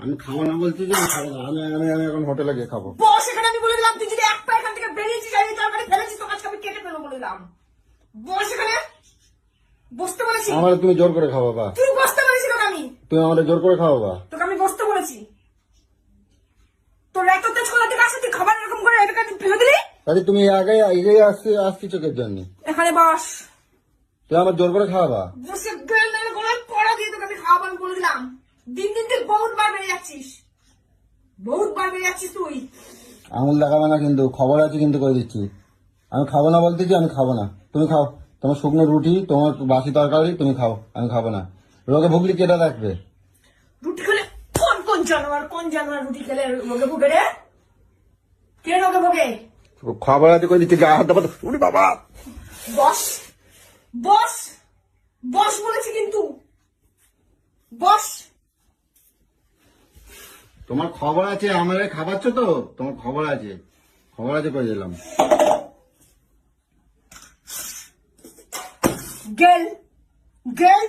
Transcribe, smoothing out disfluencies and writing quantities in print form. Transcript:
আমি খাবো না বলছি যে আমি খাবো না। আমি এখন হোটেলে গিয়ে খাবো। বস এখানে আমি বলে দিলাম, তুই যদি এক পা এখান থেকে বেরিয়েছিস আমি তরকারি ফেলেছিস তোর কাছে আমি কেটে ফেলবো বলে দিলাম। বস এখানে বসতে বলেছি। আমার তুমি জোর করে খাও বাবা। তুই বসতে বলেছি তোকে আমি। তুমি আমাদের জোর করে খাও বাবা। তোকে আমি বসতে বলেছি। তোর এত তেজ কোথা থেকে আসে, তুই খাবার এরকম করে এটাকে ফেলে দিলি? তাহলে তুমি আগে আসছি চোখের জন্য। এখানে বস। তুই আমার জোর করে খাওয়াবা। বসে গেলে গলায় কড়া দিয়ে তোকে আমি খাওয়াবো আমি বলে দিলাম। দিন দিন তুই বহুত বার বেড়ে যাচ্ছিস, বহুত বার বেড়ে যাচ্ছিস তুই। আঙুল দেখাবে না কিন্তু, খবর আছে কিন্তু করে দিচ্ছি। আমি খাবো না বলতেছি, আমি খাবো না। তুমি খাও, তোমার শুকনো রুটি, তোমার বাসি তরকারি তুমি খাও, আমি খাবো না। রোগে ভুগলি কেটে রাখবে। রুটি খেলে কোন জানোয়ার রুটি খেলে রোগে ভোগে রে? কে রোগে ভোগে? খবর আছে করে দিচ্ছি, গায়ে হাত দেবো। উরি বাবা। বস বস বস বলেছি কিন্তু, বস। তোমার খবর আছে, আমার খাবাচ্ছ তো, তোমার খবর আছে করে দিলাম। গেল গেল